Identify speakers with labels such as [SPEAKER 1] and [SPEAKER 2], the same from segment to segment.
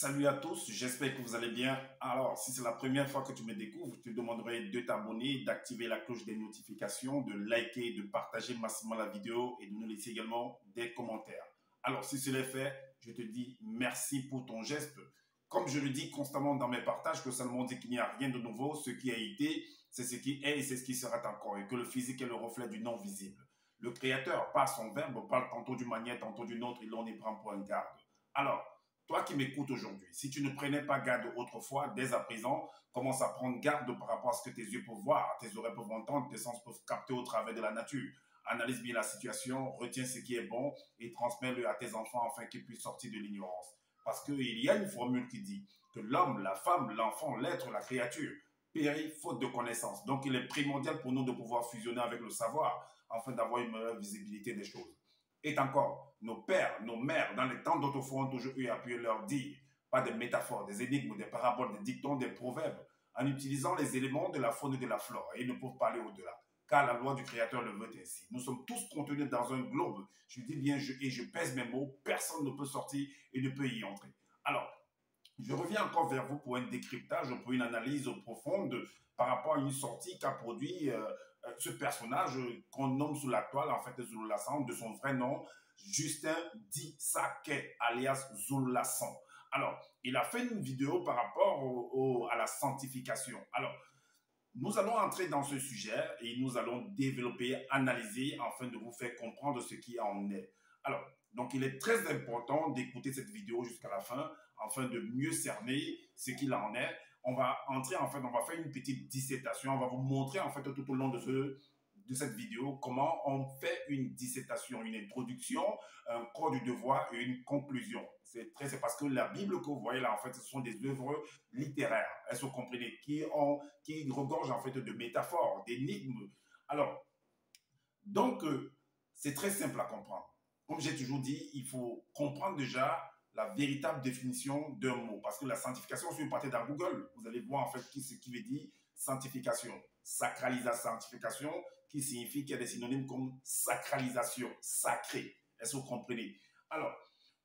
[SPEAKER 1] Salut à tous, j'espère que vous allez bien. Alors, si c'est la première fois que tu me découvres, je te demanderai de t'abonner, d'activer la cloche des notifications, de liker, de partager massivement la vidéo et de nous laisser également des commentaires. Alors, si cela est fait, je te dis merci pour ton geste. Comme je le dis constamment dans mes partages, que Salomon dit qu'il n'y a rien de nouveau, ce qui a été, c'est ce qui est et c'est ce qui sera encore, et que le physique est le reflet du non visible. Le Créateur, par son verbe, parle tantôt d'une manière, tantôt d'une autre, et l'on y prend pour un garde. Alors, toi qui m'écoutes aujourd'hui, si tu ne prenais pas garde autrefois, dès à présent, commence à prendre garde par rapport à ce que tes yeux peuvent voir, tes oreilles peuvent entendre, tes sens peuvent capter au travers de la nature. Analyse bien la situation, retiens ce qui est bon et transmets-le à tes enfants afin qu'ils puissent sortir de l'ignorance. Parce qu'il y a une formule qui dit que l'homme, la femme, l'enfant, l'être, la créature périt faute de connaissance. Donc il est primordial pour nous de pouvoir fusionner avec le savoir afin d'avoir une meilleure visibilité des choses. Et encore, nos pères, nos mères, dans les temps d'autrefois, ont toujours eu à pu leur dire, pas des métaphores, des énigmes, des paraboles, des dictons, des proverbes, en utilisant les éléments de la faune et de la flore. Et ils ne peuvent pas aller au-delà, car la loi du Créateur le veut ainsi. Nous sommes tous contenus dans un globe, je dis bien et je pèse mes mots, personne ne peut sortir et ne peut y entrer. Alors, je reviens encore vers vous pour un décryptage, pour une analyse profonde par rapport à une sortie qu'a produit ce personnage qu'on nomme sous la toile, en fait, Zululassan, de son vrai nom, Justin Disake, alias Zululassan. Alors, il a fait une vidéo par rapport à la sanctification. Alors, nous allons entrer dans ce sujet et nous allons développer, analyser, afin de vous faire comprendre ce qui en est. Alors, donc il est très important d'écouter cette vidéo jusqu'à la fin, afin de mieux cerner ce qu'il en est. On va entrer, en fait, on va faire une petite dissertation, on va vous montrer, en fait, tout au long de cette vidéo, comment on fait une dissertation, une introduction, un corps du devoir et une conclusion. C'est parce que la Bible que vous voyez là, en fait, ce sont des œuvres littéraires, elles sont comprises, qui regorgent, en fait, de métaphores, d'énigmes. Alors, donc, c'est très simple à comprendre. Comme j'ai toujours dit, il faut comprendre déjà la véritable définition d'un mot. Parce que la sanctification, si vous partez dans Google, vous allez voir en fait ce qui veut dire sanctification. Sacralisation, sanctification, qui signifie qu'il y a des synonymes comme sacralisation, sacré. Est-ce que vous comprenez? Alors,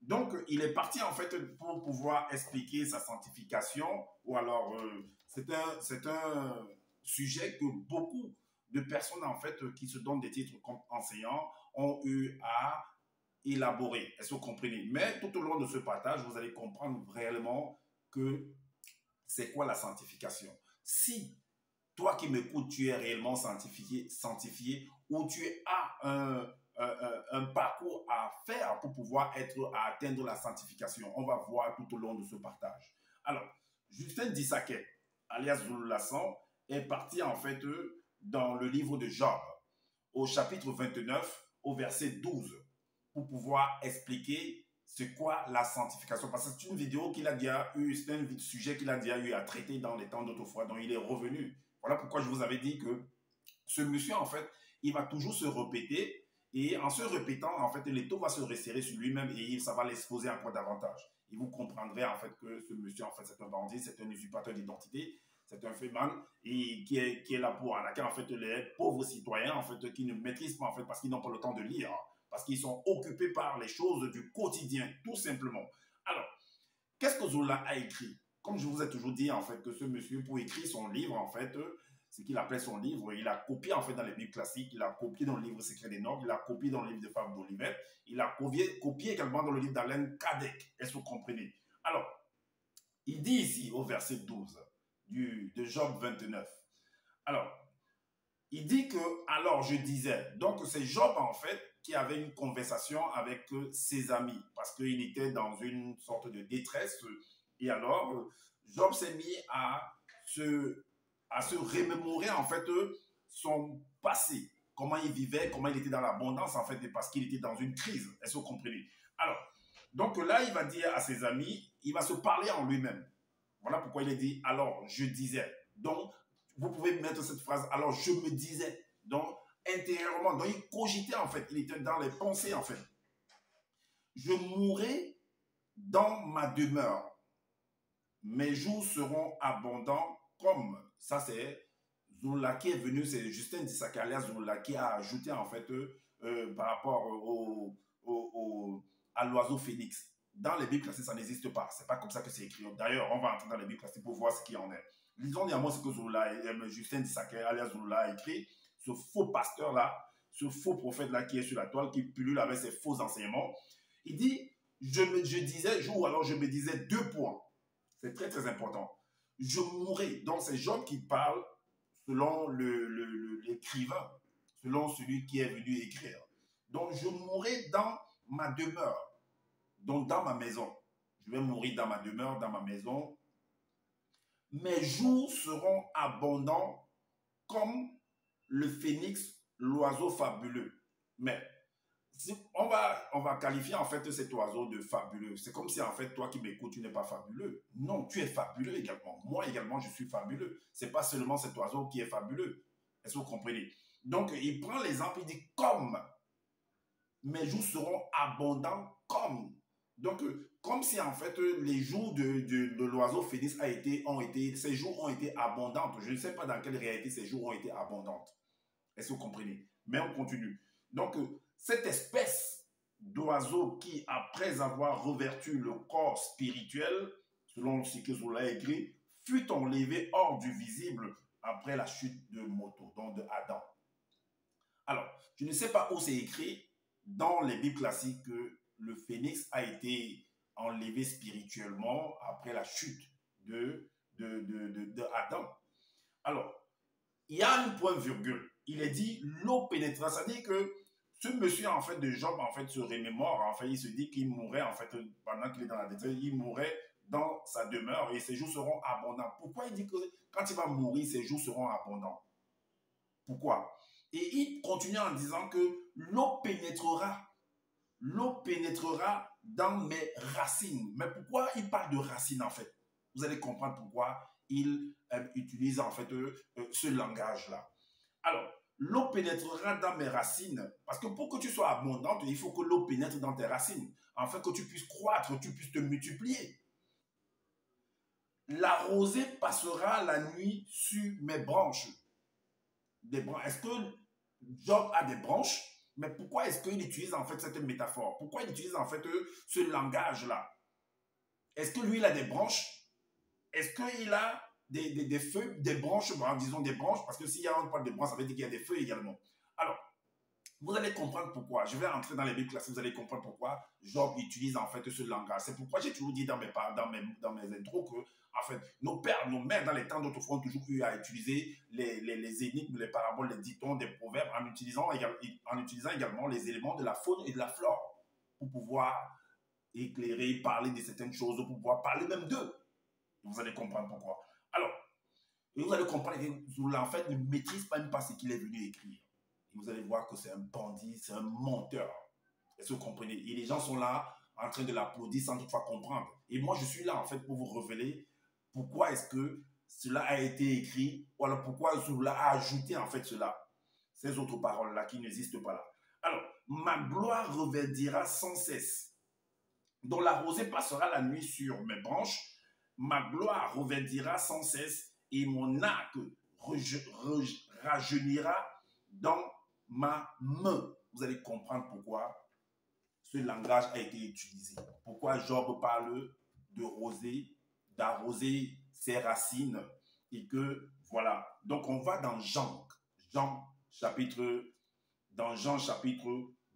[SPEAKER 1] donc, il est parti en fait pour pouvoir expliquer sa sanctification, ou alors, c'est un sujet que beaucoup de personnes en fait qui se donnent des titres comme enseignants ont eu à élaborer. Est-ce que vous comprenez? Mais tout au long de ce partage, vous allez comprendre réellement que c'est quoi la sanctification. Si toi qui m'écoutes, tu es réellement sanctifié ou tu as un parcours à faire pour pouvoir atteindre la sanctification, on va voir tout au long de ce partage. Alors, Justin Disake, alias Zululassan, est parti en fait dans le livre de Job, au chapitre 29, au verset 12, pour pouvoir expliquer c'est quoi la sanctification. Parce que c'est une vidéo qu'il a déjà eu, c'est un sujet qu'il a déjà eu à traiter dans les temps d'autrefois, dont il est revenu. Voilà pourquoi je vous avais dit que ce monsieur, en fait, il va toujours se répéter, et en se répétant, en fait, l'étau va se resserrer sur lui-même et ça va l'exposer encore davantage. Et vous comprendrez, en fait, que ce monsieur, en fait, c'est un bandit, c'est un usurpateur d'identité, c'est un féman et qui est là pour arnaquer, en fait, les pauvres citoyens, en fait, qui ne maîtrisent pas, en fait, parce qu'ils n'ont pas le temps de lire, parce qu'ils sont occupés par les choses du quotidien, tout simplement. Alors, qu'est-ce que Zola a écrit? Comme je vous ai toujours dit, en fait, que ce monsieur, pour écrire son livre, en fait, ce qu'il appelait son livre, il a copié, en fait, dans les Bibles classiques, il a copié dans le livre Secret des Nobles, il a copié dans le livre de Fabre d'Olivet, il a copié également dans le livre d'Alain Kardec. Est-ce que vous comprenez? Alors, il dit ici, au verset 12, de Job 29, alors, il dit que, alors je disais, donc c'est Job, en fait, qui avait une conversation avec ses amis, parce qu'il était dans une sorte de détresse, et alors, Job s'est mis à se remémorer, en fait, son passé, comment il vivait, comment il était dans l'abondance, en fait, parce qu'il était dans une crise, est-ce que vous comprenez? Alors, donc là, il va dire à ses amis, il va se parler en lui-même. Voilà pourquoi il a dit, alors je disais. Donc, vous pouvez mettre cette phrase, alors je me disais. Donc, intérieurement, donc il cogitait en fait, il était dans les pensées en fait. Je mourrai dans ma demeure. Mes jours seront abondants comme, ça c'est Zola qui est venu, c'est Justin Disake alias Zola qui a ajouté en fait par rapport à l'oiseau phénix. dans les Bibles classiques, ça n'existe pas. C'est pas comme ça que c'est écrit. D'ailleurs, on va entrer dans les Bibles classiques pour voir ce qu'il y en est. Lisons néanmoins ce que Justin Dissaker, alias Zulula, a écrit. Ce faux pasteur-là, ce faux prophète-là qui est sur la toile, qui pullule avec ses faux enseignements. Il dit, je me disais 2 points. C'est très, très important. Je mourrai. Donc, c'est Job qui parle selon l'écrivain, selon celui qui est venu écrire. Donc, je mourrai dans ma demeure, donc dans ma maison. Je vais mourir dans ma demeure, dans ma maison. Mes jours seront abondants comme le phénix, l'oiseau fabuleux. Mais on va qualifier en fait cet oiseau de fabuleux. C'est comme si en fait toi qui m'écoutes, tu n'es pas fabuleux. Non, tu es fabuleux également. Moi également, je suis fabuleux. C'est pas seulement cet oiseau qui est fabuleux. Est-ce que vous comprenez? Donc, il prend l'exemple, il dit comme mes jours seront abondants comme. Donc, comme si en fait les jours de l'oiseau phénix ces jours ont été abondants. Je ne sais pas dans quelle réalité ces jours ont été abondants. Est-ce que vous comprenez? Mais on continue. Donc, cette espèce d'oiseau qui, après avoir revêtu le corps spirituel, selon ce que Zola a écrit, fut enlevé hors du visible après la chute de Moto, donc de Adam. Alors, je ne sais pas où c'est écrit dans les Bibles classiques que le phénix a été enlevé spirituellement après la chute de Adam. Alors, il y a un point virgule. Il est dit l'eau pénétra. C'est-à-dire que ce monsieur en fait de Job en fait se remémore. En fait, il se dit qu'il mourrait en fait pendant qu'il est dans la détresse, il mourrait dans sa demeure et ses jours seront abondants. Pourquoi il dit que quand il va mourir, ses jours seront abondants? Pourquoi? Et il continue en disant que l'eau pénétrera dans mes racines. Mais pourquoi il parle de racines en fait? Vous allez comprendre pourquoi il utilise en fait ce langage-là. Alors, l'eau pénétrera dans mes racines, parce que pour que tu sois abondante, il faut que l'eau pénètre dans tes racines, afin que tu puisses croître, que tu puisses te multiplier. La rosée passera la nuit sur mes branches. Est-ce que Job a des branches? Mais pourquoi est-ce qu'il utilise en fait cette métaphore? Pourquoi il utilise en fait ce langage-là? Est-ce que lui, il a des branches? Est-ce qu'il a des feuilles, des branches, disons des branches, parce que s'il y a un pas de branches, ça veut dire qu'il y a des feuilles également. Alors, vous allez comprendre pourquoi. Je vais entrer dans les Bibles classiques, vous allez comprendre pourquoi Job utilise en fait ce langage. C'est pourquoi j'ai toujours dit dans mes intros que, en fait, nos pères, nos mères, dans les temps d'autrefois, ont toujours eu à utiliser les énigmes, les paraboles, les dictons, des proverbes, en utilisant également les éléments de la faune et de la flore pour pouvoir éclairer, parler de certaines choses, pour pouvoir parler même d'eux. Vous allez comprendre pourquoi. Alors, et vous allez comprendre que Zola, en fait, ne maîtrise pas même pas ce qu'il est venu écrire. Et vous allez voir que c'est un bandit, c'est un menteur. Est-ce que vous comprenez? Et les gens sont là en train de l'applaudir sans toutefois comprendre. Et moi, je suis là, en fait, pour vous révéler pourquoi est-ce que cela a été écrit, ou alors pourquoi Zola a ajouté, en fait, cela. Ces autres paroles-là qui n'existent pas là. Alors, ma gloire reverdira sans cesse. dont la rosée passera la nuit sur mes branches, ma gloire reverdira sans cesse et mon arc rajeunira dans ma main. Vous allez comprendre pourquoi ce langage a été utilisé. Pourquoi Job parle de rosée, d'arroser ses racines et que voilà. Donc on va dans Jean chapitre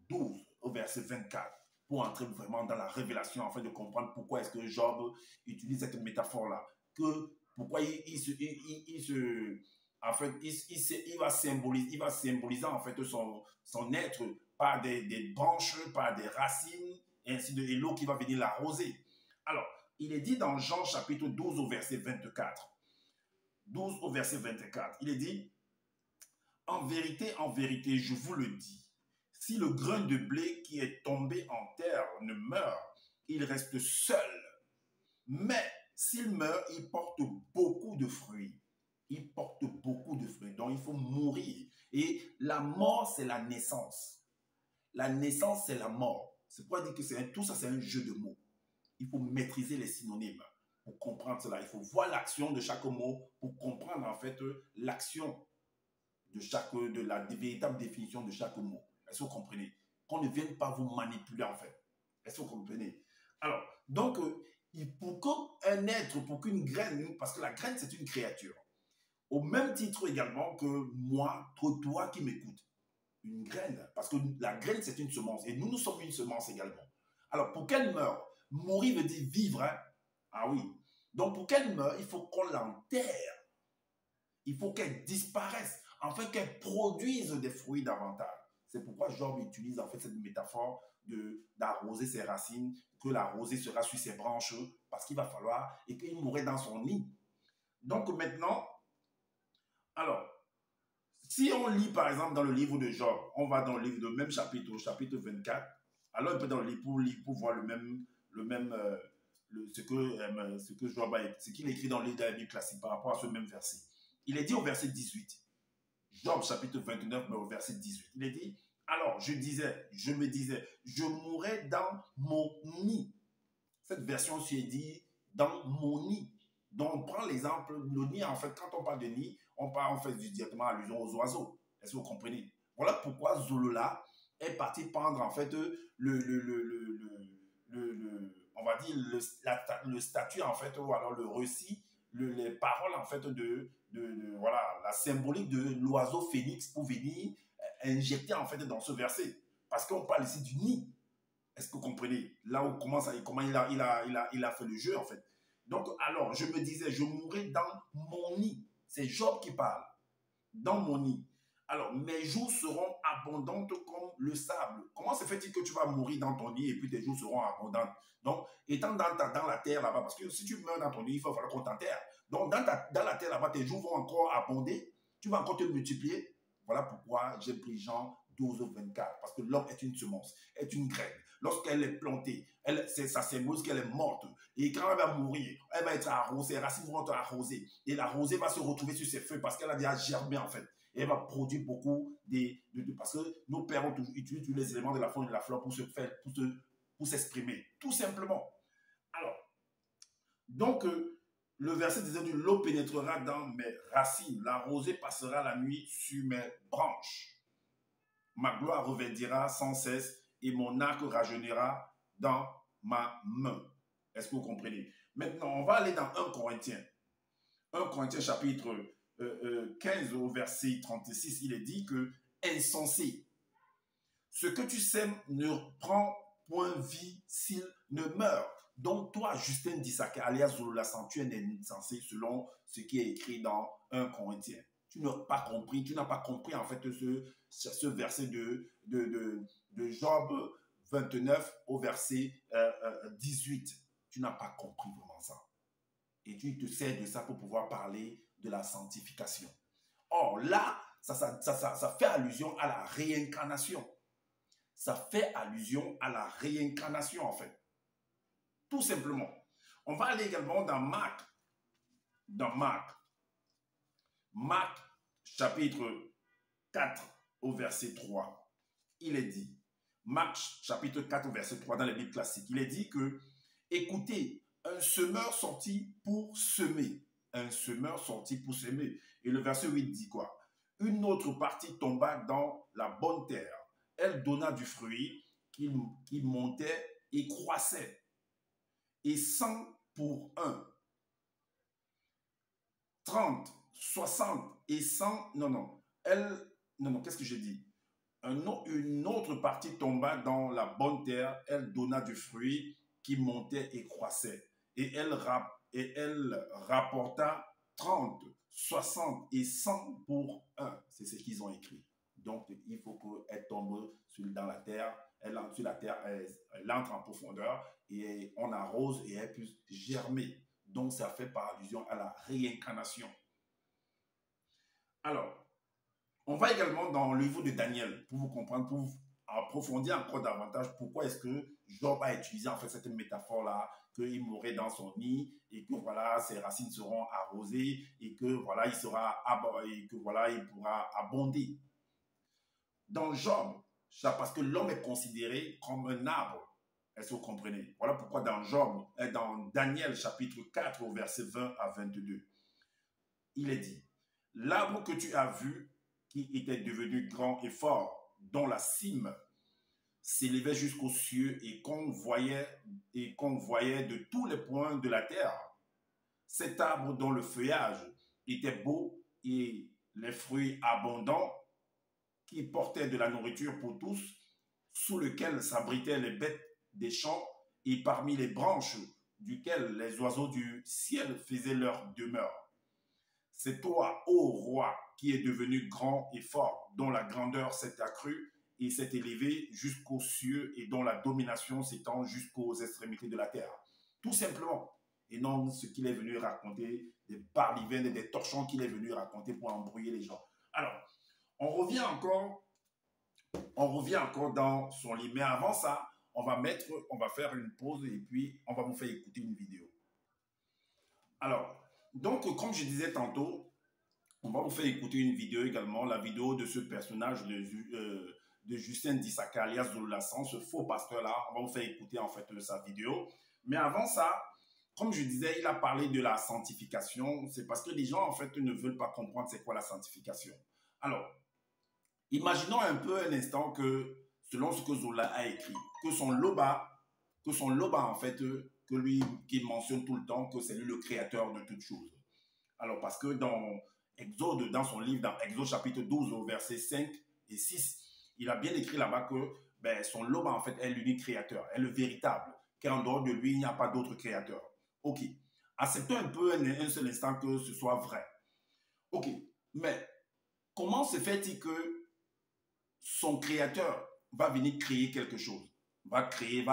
[SPEAKER 1] 12 au verset 24 pour entrer vraiment dans la révélation afin de comprendre pourquoi est-ce que Job utilise cette métaphore-là. Pourquoi il va symboliser en fait son être par des branches, par des racines, et ainsi de l'eau qui va venir l'arroser. Alors, il est dit dans Jean chapitre 12 au verset 24. 12 au verset 24, il est dit, en vérité, je vous le dis, si le grain de blé qui est tombé en terre ne meurt, il reste seul. Mais s'il meurt, il porte beaucoup de fruits. Il porte beaucoup de fruits. Donc, il faut mourir. Et la mort, c'est la naissance. La naissance, c'est la mort. C'est pourquoi dire que tout ça, c'est un jeu de mots. Il faut maîtriser les synonymes pour comprendre cela. Il faut voir l'action de chaque mot pour comprendre en fait l'action de la véritable définition de chaque mot. Est-ce que vous comprenez? Qu'on ne vienne pas vous manipuler en fait. Est-ce que vous comprenez? Alors, donc, pour qu'un être, pour qu'une graine, parce que la graine, c'est une créature, au même titre également que moi, toi qui m'écoutes, une graine, parce que la graine, c'est une semence, et nous sommes une semence également. Alors, pour qu'elle meure, mourir veut dire vivre, hein? Ah oui. Donc, pour qu'elle meure, il faut qu'on l'enterre. Il faut qu'elle disparaisse, afin qu'elle produise des fruits davantage. C'est pourquoi Job utilise en fait cette métaphore d'arroser ses racines, que la rosée sera sur ses branches, parce qu'il va falloir, et qu'il mourrait dans son nid. Donc maintenant, alors, si on lit par exemple dans le livre de Job, on va dans le livre de même chapitre, au chapitre 24, alors on peut dans le livre pour voir ce que Job a, ce qu'il écrit dans le livre de la Bible classique par rapport à ce même verset. Il est dit au verset 18, Job chapitre 29, mais au verset 18, il est dit, alors je me disais, je mourrai dans mon nid. Cette version aussi est dit dans mon nid. Donc on prend l'exemple, le nid en fait, quand on parle de nid, on fait directement allusion aux oiseaux. Est-ce que vous comprenez? Voilà pourquoi Zolola est parti prendre en fait on va dire le statut en fait, ou alors le récit, les paroles en fait voilà, la symbolique de l'oiseau phénix pour venir injecter en fait dans ce verset. Parce qu'on parle ici du nid. Est-ce que vous comprenez? Là où comment il a fait le jeu en fait. Donc alors, je me disais, je mourrai dans mon nid. C'est Job qui parle. Dans mon nid. Alors, mes jours seront abondantes comme le sable. Comment se fait-il que tu vas mourir dans ton nid et puis tes jours seront abondants? Donc, étant dans la terre là-bas, parce que si tu meurs dans ton nid, il va falloir qu'on t'enterre. Donc, dans la terre là-bas, tes jours vont encore abonder. Tu vas encore te multiplier. Voilà pourquoi j'ai pris Jean 12 au 24. Parce que l'homme est une semence, est une graine. Lorsqu'elle est plantée, ça symbolise qu'elle est morte. Et quand elle va mourir, elle va être arrosée, les racines vont être arrosées. Et la rosée va se retrouver sur ses feuilles parce qu'elle a déjà germé en fait. Et elle va produire beaucoup parce que nos pères ont utilisé tous les éléments de la faune et de la flore pour s'exprimer, tout simplement. Alors, donc, le verset disait, l'eau pénétrera dans mes racines, la rosée passera la nuit sur mes branches. Ma gloire reverdira sans cesse et mon arc rajeunira dans ma main. Est-ce que vous comprenez? Maintenant, on va aller dans 1 Corinthiens. 1 Corinthiens chapitre 15 au verset 36, il est dit que insensé, ce que tu sèmes ne prend point vie s'il ne meurt. Donc toi, Justin Dissaka, alias Zolola, tu es insensé selon ce qui est écrit dans 1 Corinthiens. Tu n'as pas compris en fait ce verset de Job 29 au verset 18. Tu n'as pas compris vraiment ça. Et tu te sers de ça pour pouvoir parler de la sanctification. Or là, ça fait allusion à la réincarnation. Ça fait allusion à la réincarnation en fait. Tout simplement. On va aller également dans Marc. Dans Marc. Marc chapitre 4 au verset 3. Il est dit, Marc chapitre 4 au verset 3 dans les Bibles classiques, il est dit que, écoutez, un semeur sorti pour semer. Un semeur sorti pour semer. Et le verset 8 dit quoi? Une autre partie tomba dans la bonne terre. Elle donna du fruit qui montait et croissait. Et 100 pour 1. 30, 60 et 100. Non, qu'est-ce que j'ai dit? Une autre partie tomba dans la bonne terre. Elle donna du fruit qui montait et croissait. Et elle rapporta 30, 60 et 100 pour 1. C'est ce qu'ils ont écrit. Donc, il faut qu'elle tombe dans la terre. Elle entre sur la terre, elle entre en profondeur et on arrose et elle puisse germer. Donc, ça fait par allusion à la réincarnation. Alors, on va également dans le livre de Daniel pour vous comprendre, pour approfondir encore davantage pourquoi est-ce que Job a utilisé en fait cette métaphore-là, qu'il mourrait dans son nid et que voilà, ses racines seront arrosées et que voilà, il pourra abonder. Dans Job, parce que l'homme est considéré comme un arbre. Est-ce que vous comprenez? Voilà pourquoi dans Job, dans Daniel chapitre 4 au verset 20 à 22, il est dit, l'arbre que tu as vu qui était devenu grand et fort, dont la cime s'élevait jusqu'aux cieux et qu'on voyait de tous les points de la terre. Cet arbre dont le feuillage était beau et les fruits abondants, qui portait de la nourriture pour tous, sous lequel s'abritaient les bêtes des champs et parmi les branches duquel les oiseaux du ciel faisaient leur demeure. C'est toi, ô roi, qui es devenu grand et fort, dont la grandeur s'est accrue et s'est élevée jusqu'aux cieux et dont la domination s'étend jusqu'aux extrémités de la terre. Tout simplement. Et non ce qu'il est venu raconter, des parlivaines et des torchons qu'il est venu raconter pour embrouiller les gens. Alors, on revient encore dans son livre. Mais avant ça, on va faire une pause et puis on va vous faire écouter une vidéo. Alors, donc, comme je disais tantôt, on va vous faire écouter une vidéo également, la vidéo de ce personnage de Justin Dissaka, alias Zoulassan, ce faux pasteur-là. On va vous faire écouter en fait sa vidéo. Mais avant ça, comme je disais, il a parlé de la sanctification. C'est parce que les gens en fait ne veulent pas comprendre c'est quoi la sanctification. Alors, imaginons un peu un instant que, selon ce que Zola a écrit, que son loba en fait, que lui, qu'il mentionne tout le temps, que c'est lui le créateur de toutes choses. Alors, parce que dans Exode, dans son livre, dans Exode chapitre 12, au verset 5 et 6, il a bien écrit là-bas que son loba en fait est l'unique créateur, est le véritable, qu'en dehors de lui, il n'y a pas d'autre créateur. Ok, acceptons un peu un seul instant que ce soit vrai. Ok, mais comment se fait-il que son créateur va venir créer quelque chose, va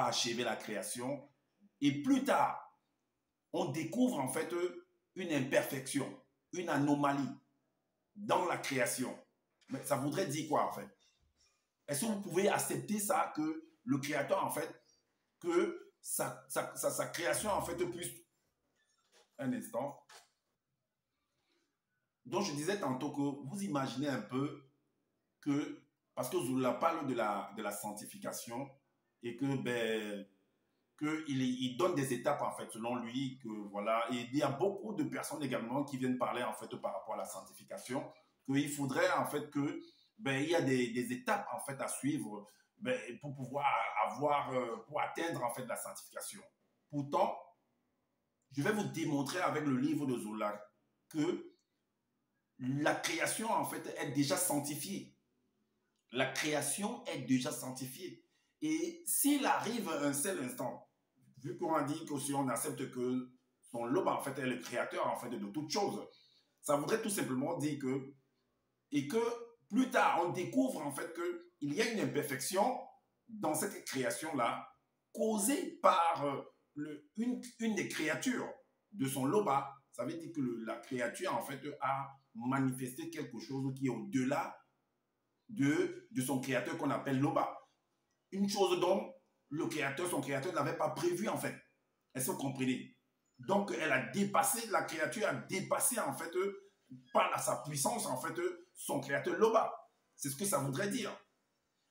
[SPEAKER 1] achever la création, et plus tard, on découvre en fait une imperfection, une anomalie dans la création. Mais ça voudrait dire quoi en fait? Est-ce que vous pouvez accepter ça, que le créateur en fait, que sa création en fait puisse... Un instant. Donc je disais tantôt que vous imaginez un peu que, parce que Zola parle de la sanctification et que il donne des étapes en fait selon lui, que voilà, et il y a beaucoup de personnes également qui viennent parler en fait par rapport à la sanctification, qu'il faudrait en fait que il y a des étapes en fait à suivre pour pouvoir pour atteindre en fait la sanctification. Pourtant, je vais vous démontrer avec le livre de Zola que la création en fait est déjà sanctifiée. La création est déjà sanctifiée. Et s'il arrive un seul instant, vu qu'on a dit que si on accepte que son lobe en fait est le créateur en fait de toutes choses, ça voudrait tout simplement dire que, et que plus tard on découvre en fait qu'il y a une imperfection dans cette création-là causée par une des créatures de son loba. Ça veut dire que la créature en fait a manifesté quelque chose qui est au-delà de son créateur qu'on appelle loba. Une chose dont son créateur n'avait pas prévu en fait. Est-ce que vous comprenez? Donc la créature a dépassé en fait par sa puissance en fait son créateur loba. C'est ce que ça voudrait dire.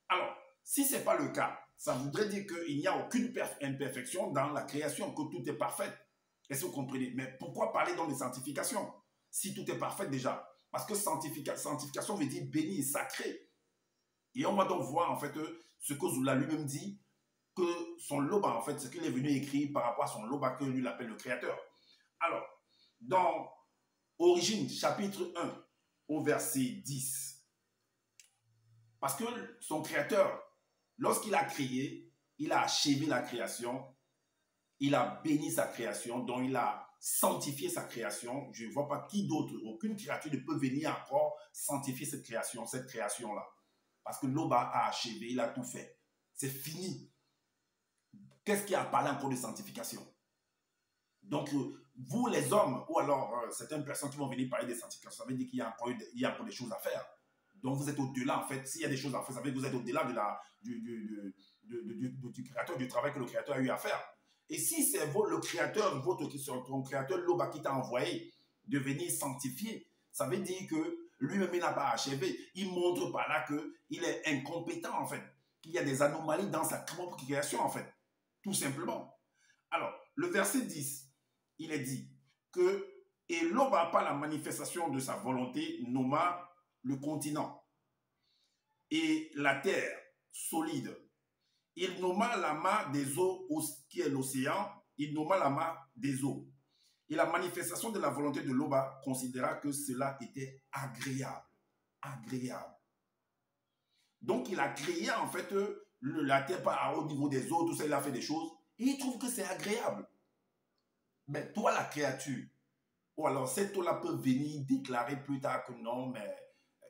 [SPEAKER 1] Alors, si ce n'est pas le cas, ça voudrait dire qu'il n'y a aucune imperfection dans la création, que tout est parfait. Est-ce que vous comprenez? Mais pourquoi parler donc de sanctification si tout est parfait déjà? Parce que sanctification veut dire béni, sacré. Et on va donc voir en fait ce que Zola lui-même dit, que son loba en fait, ce qu'il est venu écrire par rapport à son loba que lui l'appelle le créateur. Alors, dans Origine chapitre 1 au verset 10, parce que son créateur, lorsqu'il a créé, il a achevé la création, il a béni sa création, donc il a sanctifié sa création. Je ne vois pas qui d'autre, aucune créature ne peut venir encore sanctifier cette création-là. Parce que l'Oba a achevé, il a tout fait. C'est fini. Qu'est-ce qui a parlé encore de sanctification? Donc, vous les hommes, ou alors certaines personnes qui vont venir parler de sanctification, ça veut dire qu'il y a encore des choses à faire. Donc, vous êtes au-delà, en fait. S'il y a des choses à faire, ça veut dire que vous êtes au-delà du créateur, du travail que le créateur a eu à faire. Et si c'est le créateur, ton créateur, l'Oba, qui t'a envoyé de venir sanctifier, ça veut dire que lui-même, il n'a pas achevé. Il montre par là qu'il est incompétent, en fait. Qu'il y a des anomalies dans sa propre création, en fait. Tout simplement. Alors, le verset 10, il est dit que « Et l'Oba, par la manifestation de sa volonté, nomma le continent et la terre solide Il nomma l'amas des eaux, qui est l'océan, il nomma l'amas des eaux. Et la manifestation de la volonté de Loba considéra que cela était agréable. Agréable. Donc, il a créé en fait la terre au niveau des eaux, tout ça, il a fait des choses. Et il trouve que c'est agréable. Mais toi, la créature, ou alors cette eau-là peut venir déclarer plus tard que non, mais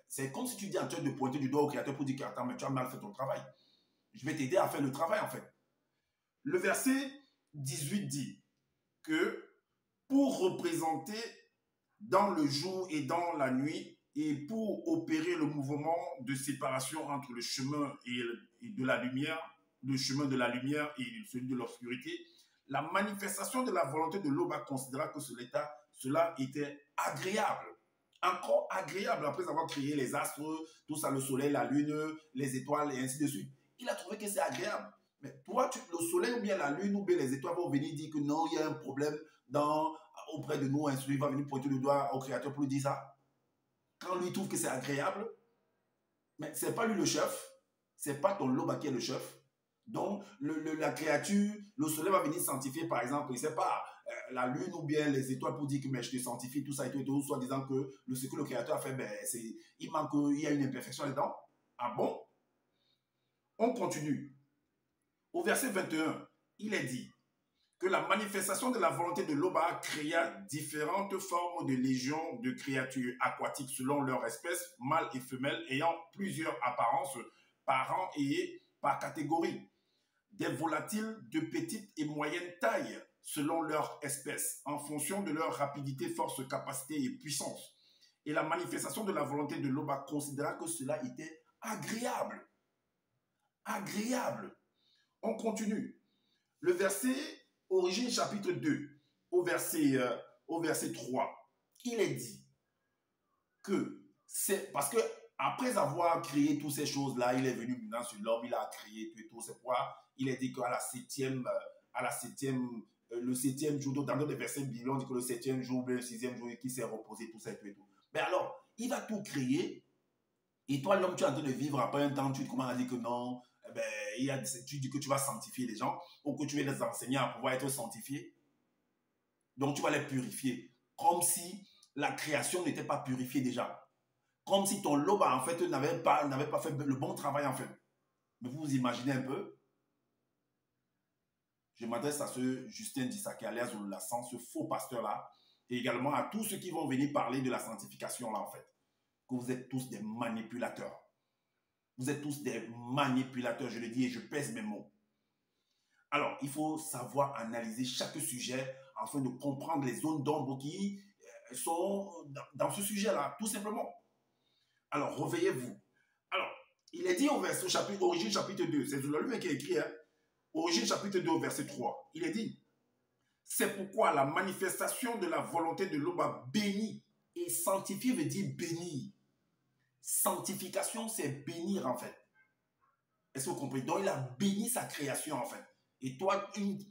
[SPEAKER 1] c'est comme si tu dis en train de pointer du doigt au créateur pour dire que attends, mais tu as mal fait ton travail. Je vais t'aider à faire le travail en fait. Le verset 18 dit que pour représenter dans le jour et dans la nuit et pour opérer le mouvement de séparation entre le chemin et de la lumière, le chemin de la lumière et celui de l'obscurité, la manifestation de la volonté de l'Oba considéra que cela était agréable. Encore agréable après avoir créé les astres, tout ça, le soleil, la lune, les étoiles et ainsi de suite. Il a trouvé que c'est agréable. Mais toi, le soleil ou bien la lune ou bien les étoiles vont venir dire que non, il y a un problème auprès de nous, il va venir pointer le doigt au créateur pour lui dire ça. Quand lui trouve que c'est agréable, mais ce n'est pas lui le chef, ce n'est pas ton Loba qui est le chef. Donc, la créature, le soleil va venir sanctifier, par exemple, il ne sait pas, la lune ou bien les étoiles pour dire que mais je te sanctifie, tout ça et tout, soit disant que ce que le créateur a fait, ben, il y a une imperfection là-dedans. Ah bon? On continue. Au verset 21, il est dit que la manifestation de la volonté de l'Oba créa différentes formes de légions de créatures aquatiques selon leur espèce, mâles et femelles, ayant plusieurs apparences par rang et par catégorie. Des volatiles de petite et moyenne taille selon leur espèce, en fonction de leur rapidité, force, capacité et puissance. Et la manifestation de la volonté de l'Oba considéra que cela était agréable. Agréable. On continue. Le verset Origine chapitre 2 au verset 3, il est dit que c'est parce que après avoir créé toutes ces choses-là, il est venu maintenant sur l'homme, il a créé tout et tout. C'est pourquoi il est dit qu'à le septième jour, dans d'autres versets bibliques, on dit que le septième jour, le sixième jour, qui s'est reposé, tout ça et tout et tout. Mais alors, il va tout créer et toi, l'homme, tu es en train de vivre après un temps, tu commences à dire que non, eh ben, tu dis que tu vas sanctifier les gens ou que tu vas les enseigner à pouvoir être sanctifiés. Donc, tu vas les purifier. Comme si la création n'était pas purifiée déjà. Comme si ton Loba, en fait, n'avait pas fait le bon travail, en fait. Mais vous vous imaginez un peu? Je m'adresse à ce Justin Dissaké, alias Lassan, ce faux pasteur-là, et également à tous ceux qui vont venir parler de la sanctification, là, en fait. Que vous êtes tous des manipulateurs. Vous êtes tous des manipulateurs, je le dis et je pèse mes mots. Alors, il faut savoir analyser chaque sujet afin de comprendre les zones d'ombre qui sont dans ce sujet-là, tout simplement. Alors, réveillez-vous. Alors, il est dit au verset chapitre, Origine chapitre 2, c'est lui qui a écrit, hein? Origine chapitre 2, verset 3, il est dit, c'est pourquoi la manifestation de la volonté de l'Oba béni et sanctifié veut dire bénir. Sanctification, c'est bénir en fait. Est-ce que vous comprenez? Donc, il a béni sa création en fait. Et toi, une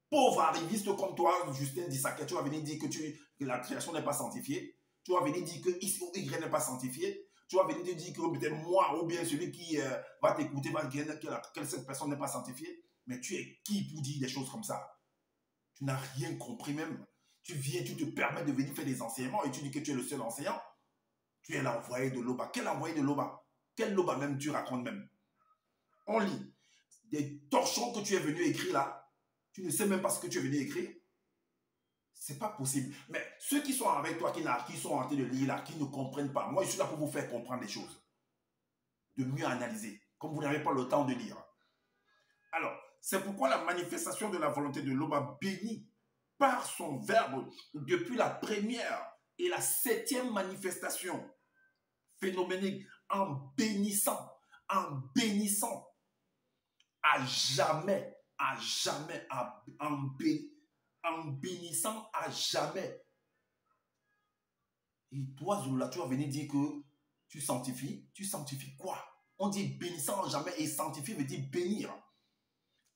[SPEAKER 1] pauvre arriviste comme toi, Justin Dissaké, tu vas venir dire que la création n'est pas sanctifiée. Tu vas venir dire que X ou Y n'est pas sanctifié. Tu vas venir dire que peut-être moi ou bien celui qui va t'écouter va dire que cette personne n'est pas sanctifiée. Mais tu es qui pour dire des choses comme ça? Tu n'as rien compris même. Tu viens, tu te permets de venir faire des enseignements et tu dis que tu es le seul enseignant. Tu es l'envoyé de l'Oba. Quel envoyé de l'Oba? Quel Loba même tu racontes même? On lit des torchons que tu es venu écrire là. Tu ne sais même pas ce que tu es venu écrire. C'est pas possible. Mais ceux qui sont avec toi, qui sont en train de lire là, qui ne comprennent pas, moi je suis là pour vous faire comprendre les choses. De mieux analyser, comme vous n'avez pas le temps de lire. Alors, c'est pourquoi la manifestation de la volonté de l'Oba bénit par son verbe depuis la première et la septième manifestation phénoménique en bénissant, à jamais, en bénissant à jamais. Et toi, Zoula, tu vas venir dire que tu sanctifies quoi? On dit bénissant à jamais et sanctifier veut dire bénir.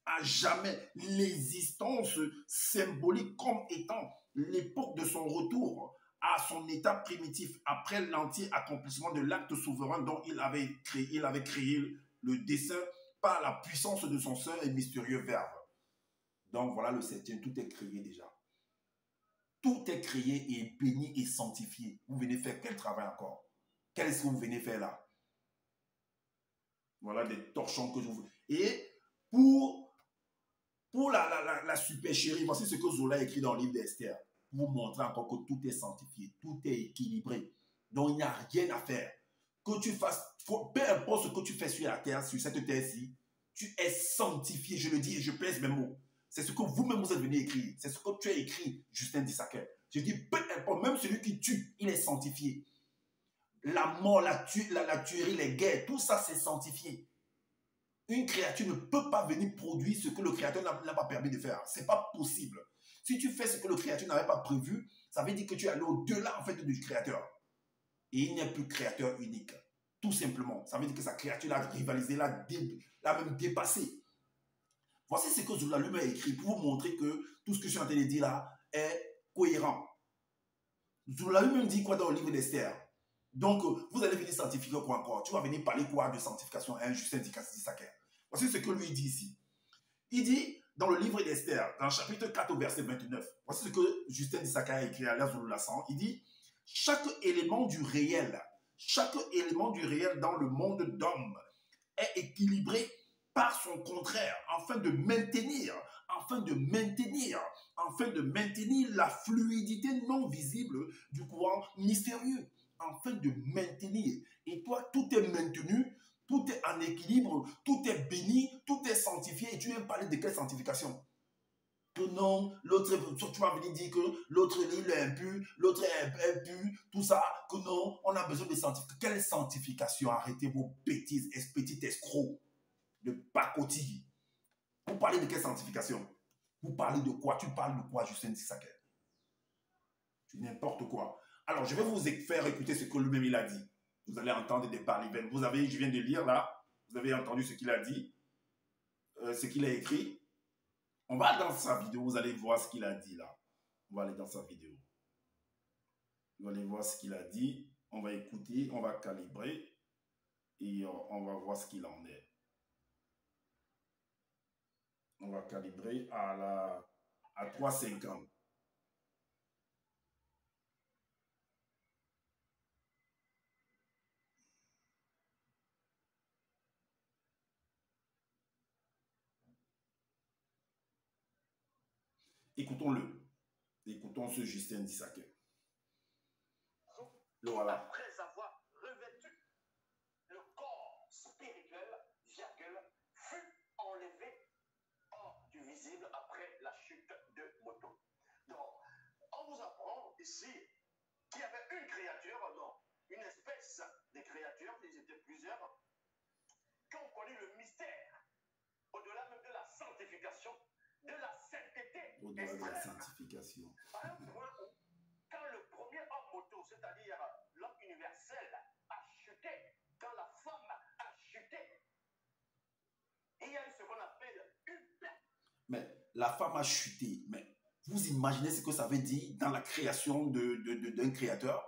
[SPEAKER 1] À jamais, l'existence symbolique comme étant l'époque de son retour à son état primitif après l'entier accomplissement de l'acte souverain dont il avait créé le dessein par la puissance de son saint et mystérieux verbe. Donc voilà le septième, tout est créé déjà. Tout est créé et béni et sanctifié. Vous venez faire quel travail encore? Quel est-ce que vous venez faire là? Voilà des torchons que je vous... Et pour la supercherie, voici ce que Zola écrit dans le livre d'Esther. Pour vous montrer encore que tout est sanctifié, tout est équilibré. Donc il n'y a rien à faire. Que tu fasses, peu importe ce que tu fais sur la terre, sur cette terre-ci, tu es sanctifié, je le dis et je pèse mes mots. C'est ce que vous-même vous êtes venu écrire. C'est ce que tu as écrit, Justin Dissaker. Je dis, peu importe, même celui qui tue, il est sanctifié. La mort, la tuerie, les guerres, tout ça c'est sanctifié. Une créature ne peut pas venir produire ce que le créateur n'a pas permis de faire. Ce n'est pas possible. Si tu fais ce que le créateur n'avait pas prévu, ça veut dire que tu es allé au-delà en fait du créateur. Et il n'est plus créateur unique. Tout simplement. Ça veut dire que sa créature l'a rivalisé, l'a même dépassé. Voici ce que Zola lui-même a écrit pour vous montrer que tout ce que je suis en train de dire là est cohérent. Zola lui-même dit quoi dans le livre d'Esther? Donc, vous allez venir sanctifier quoi encore? Tu vas venir parler quoi de sanctification à un Justin Dissaker? Voici ce que lui dit ici. Il dit, dans le livre d'Esther, dans le chapitre 4 au verset 29, voici ce que Justin Dissaker a écrit à l'air Zola Lassan. Il dit, chaque élément du réel dans le monde d'homme est équilibré par son contraire, afin de maintenir la fluidité non visible du courant mystérieux, afin de maintenir. Et toi, tout est maintenu, tout est en équilibre, tout est béni, tout est sanctifié. Et tu viens parler de quelle sanctification? Que non, l'autre, tu vas venir dire que l'autre il est impur, l'autre est impur, tout ça, que non, on a besoin de sanctification. Quelle sanctification? Arrêtez vos bêtises, petits escrocs de pacotille. Vous parlez de quelle sanctification? Vous parlez de quoi? Tu parles de quoi, Justin Dissaker? Tu n'importe quoi. Alors, je vais vous faire écouter ce que lui-même il a dit. Vous allez entendre des parlivènes. Je viens de lire là, vous avez entendu ce qu'il a dit, ce qu'il a écrit. On va dans sa vidéo, vous allez voir ce qu'il a dit là. On va aller dans sa vidéo. Vous allez voir ce qu'il a dit. On va écouter, on va calibrer et on va voir ce qu'il en est. On va calibrer à 3,50. Écoutons-le. Écoutons ce Justin Dissaker.
[SPEAKER 2] Voilà. Après avoir revêtu le corps spirituel, fut enlevé hors du visible après la chute de Moto. Donc, on vous apprend ici qu'il y avait une créature, non, une espèce de créatures, ils étaient plusieurs, qui ont connu le mystère, au-delà même de la sanctification, de la sainteté.
[SPEAKER 1] Au-delà de la sanctification.
[SPEAKER 2] À un point où, quand le premier homme Moto, c'est-à-dire l'homme universel, a chuté, quand la femme a chuté, il y a eu ce qu'on appelle une perte.
[SPEAKER 1] Mais la femme a chuté. Mais vous imaginez ce que ça veut dire dans la création d'un créateur?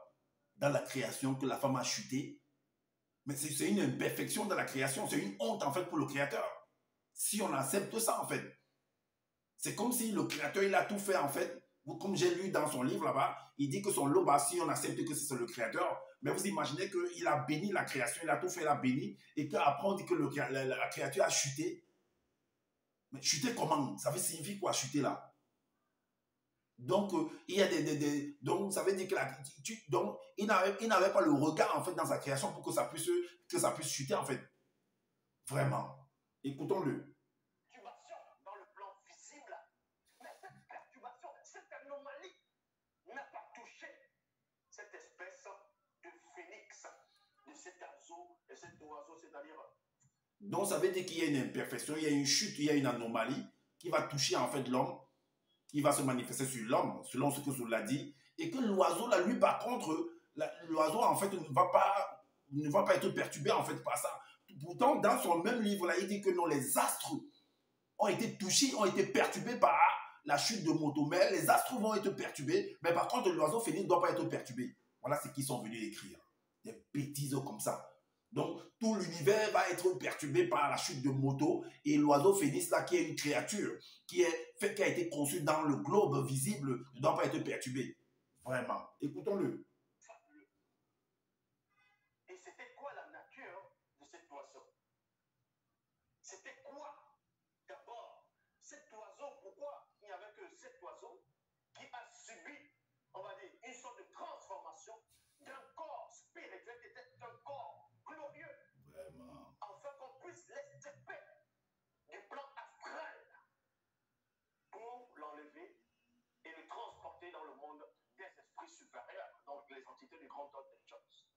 [SPEAKER 1] Dans la création que la femme a chuté? Mais c'est une imperfection de la création. C'est une honte en fait pour le créateur. Si on accepte ça en fait. C'est comme si le créateur il a tout fait en fait. Comme j'ai lu dans son livre là-bas, il dit que son lot, si on accepte que c'est le créateur, mais vous imaginez qu'il a béni la création, il a tout fait, il a béni, et qu'après on dit que la créature a chuté. Mais chuter comment? Ça veut signifier quoi chuter là? Donc, il y a donc, ça veut dire que donc, il n'avait pas le regard en fait dans sa création pour que ça puisse chuter en fait. Vraiment. Écoutons-le.
[SPEAKER 2] Dans le plan visible, mais cette perturbation, cette anomalie n'a pas touché cette espèce de phénix, de cet oiseau, c'est-à-dire.
[SPEAKER 1] Donc, ça veut dire qu'il y a une imperfection, il y a une chute, il y a une anomalie qui va toucher en fait l'homme, qui va se manifester sur l'homme, selon ce que Zola dit, et que l'oiseau, là, lui, par contre, l'oiseau, en fait, ne va pas être perturbé, en fait, par ça. Pourtant, dans son même livre, là, il dit que non, les astres ont été touchés, ont été perturbés par la chute de Moto. Mais les astres vont être perturbés, mais par contre, l'oiseau phénix ne doit pas être perturbé. Voilà ce qu'ils sont venus écrire. Des bêtises comme ça. Donc, tout l'univers va être perturbé par la chute de Moto et l'oiseau phénix, là, qui est une créature qui a été conçue dans le globe visible, ne doit pas être perturbé. Vraiment. Écoutons-le.
[SPEAKER 2] Et c'était quoi la nature de cet oiseau? C'était quoi? D'abord, cet oiseau, pourquoi il n'y avait que cet oiseau qui a subi, on va dire, une sorte de transformation d'un corps spirituel qui était un corps glorieux,
[SPEAKER 1] Vraiment.
[SPEAKER 2] afin qu'on puisse l'extirper du plan astral pour l'enlever et le transporter dans le monde des esprits supérieurs, donc les entités du grand ordre des choses.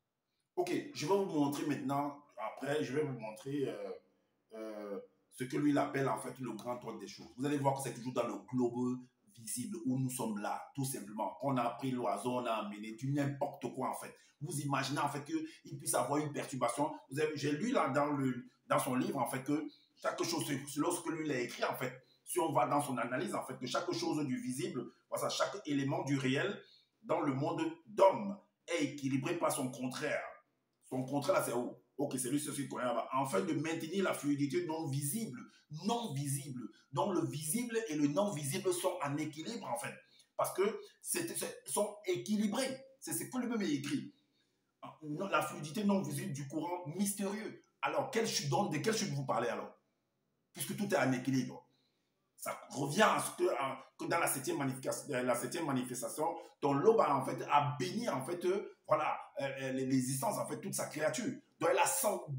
[SPEAKER 1] Ok, je vais vous montrer maintenant, après, je vais vous montrer ce que lui il appelle en fait le grand ordre des choses. Vous allez voir que c'est toujours dans le globe visible où nous sommes là, tout simplement. On a pris l'oiseau, on a amené du n'importe quoi en fait. Vous imaginez en fait qu'il puisse avoir une perturbation. J'ai lu là dans son livre en fait que chaque chose, lorsque lui l'a écrit en fait, si on va dans son analyse en fait, que chaque chose du visible, voilà, chaque élément du réel dans le monde d'homme est équilibré par son contraire. Son contraire là c'est où? Ok, c'est lui qui connaît là-bas. Afin de maintenir la fluidité non visible. Non visible. Donc le visible et le non visible sont en équilibre en fait. Parce que sont équilibrés. C'est ce que lui-même a écrit. La fluidité non visible du courant mystérieux. Alors, de quelle chute vous parlez alors? Puisque tout est en équilibre. Ça revient à ce que dans la septième manifestation, ton loba en fait a béni en fait voilà l'existence en fait toute sa créature. Donc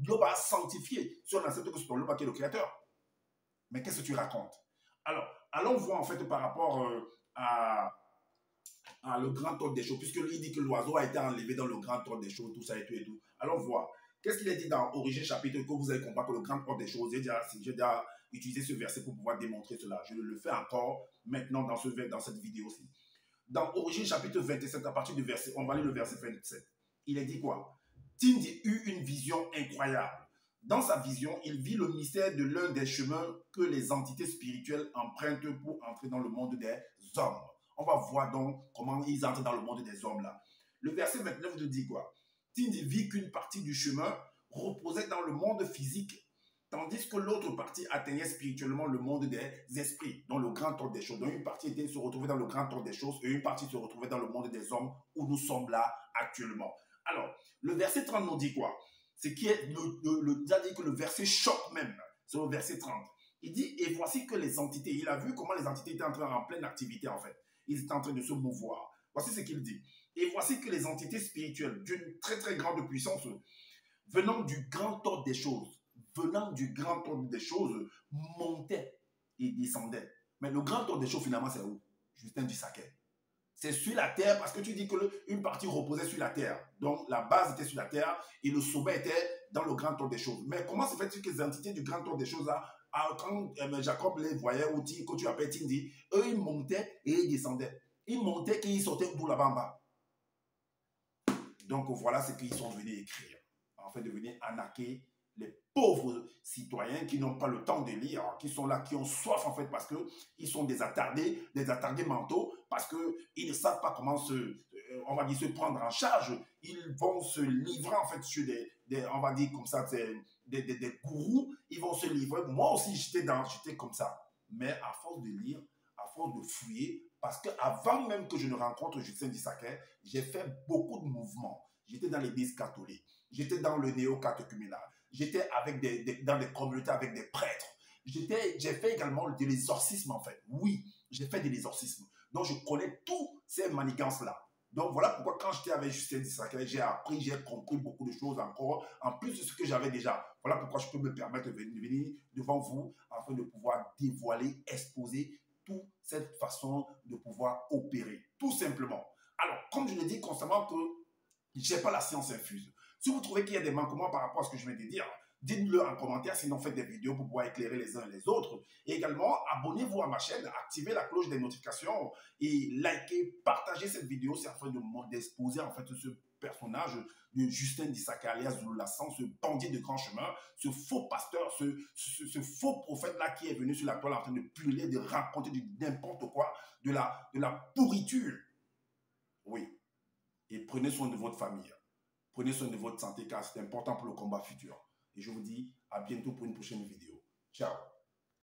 [SPEAKER 1] loba a sanctifié. Si on accepte que c'est ton loba qui est le créateur. Mais qu'est-ce que tu racontes? Alors, allons voir en fait par rapport à le grand ordre des choses, puisque lui dit que l'oiseau a été enlevé dans le grand ordre des choses, tout ça et tout et tout. Allons voir. Qu'est-ce qu'il a dit dans Origine chapitre que vous allez comprendre que le grand ordre des choses, j'ai déjà utilisé ce verset pour pouvoir démontrer cela. Je le fais encore maintenant dans cette vidéo-ci. Dans Origine chapitre 27, à partir du verset, on va lire le verset 27. Il a dit quoi? Tindi eut une vision incroyable. Dans sa vision, il vit le mystère de l'un des chemins que les entités spirituelles empruntent pour entrer dans le monde des hommes. On va voir donc comment ils entrent dans le monde des hommes là. Le verset 29 nous dit quoi? Tindi vit qu'une partie du chemin reposait dans le monde physique, tandis que l'autre partie atteignait spirituellement le monde des esprits, dans le grand ordre des choses. Donc une partie se retrouvait dans le grand ordre des choses et une partie se retrouvait dans le monde des hommes où nous sommes là actuellement. Alors, le verset 30 nous dit quoi? C'est qui est dit que le verset choque même. C'est le verset 30. Il dit, et voici que les entités, il a vu comment les entités étaient en pleine activité en fait. Ils étaient en train de se mouvoir. Voici ce qu'il dit. Et voici que les entités spirituelles d'une très très grande puissance, venant du grand ordre des choses, montaient et descendaient. Mais le grand ordre des choses finalement c'est où? Justin du Sacquet. C'est sur la terre parce que tu dis qu'une partie reposait sur la terre. Donc la base était sur la terre et le sommet était dans le grand ordre des choses. Mais comment se fait-il que les entités du grand ordre des choses là, quand Jacob les voyait, ou quand tu appelles Tindi, eux ils montaient et ils descendaient. Ils montaient et ils sortaient d'où là-bas en bas. Donc voilà ce qu'ils sont venus écrire. En fait, de venir arnaquer les pauvres citoyens qui n'ont pas le temps de lire, qui sont là, qui ont soif en fait parce qu'ils sont des attardés mentaux, parce qu'ils ne savent pas comment on va dire, se prendre en charge. Ils vont se livrer en fait sur on va dire comme ça, des gourous. Ils vont se livrer. Moi aussi, j'étais comme ça. Mais à force de lire, à force de fouiller, parce qu'avant même que je ne rencontre Justin Dissaquet, j'ai fait beaucoup de mouvements. J'étais dans l'église catholique, j'étais dans le néo-catéchuménal, j'étais dans des communautés avec des prêtres. J'ai fait également de l'exorcisme en fait. Oui, j'ai fait de l'exorcisme. Donc je connais tous ces manigances-là. Donc voilà pourquoi quand j'étais avec Justin Dissaquet, j'ai appris, j'ai compris beaucoup de choses encore, en plus de ce que j'avais déjà. Voilà pourquoi je peux me permettre de venir devant vous afin de pouvoir dévoiler, exposer toute cette façon de pouvoir opérer, tout simplement. Alors, comme je le dis constamment que je n'ai pas la science infuse. Si vous trouvez qu'il y a des manquements par rapport à ce que je viens de dire, dites-le en commentaire, sinon faites des vidéos pour pouvoir éclairer les uns et les autres. Et également, abonnez-vous à ma chaîne, activez la cloche des notifications et likez, partagez cette vidéo, c'est afin d'exposer en fait ce personnage de Justin Dissaquet alias Zulu Lassan, ce bandit de grand chemin, ce faux pasteur, ce faux prophète-là qui est venu sur la toile en train de purler, de raconter du n'importe quoi, de la pourriture. Oui. Et prenez soin de votre famille. Prenez soin de votre santé car c'est important pour le combat futur. Et je vous dis à bientôt pour une prochaine vidéo. Ciao.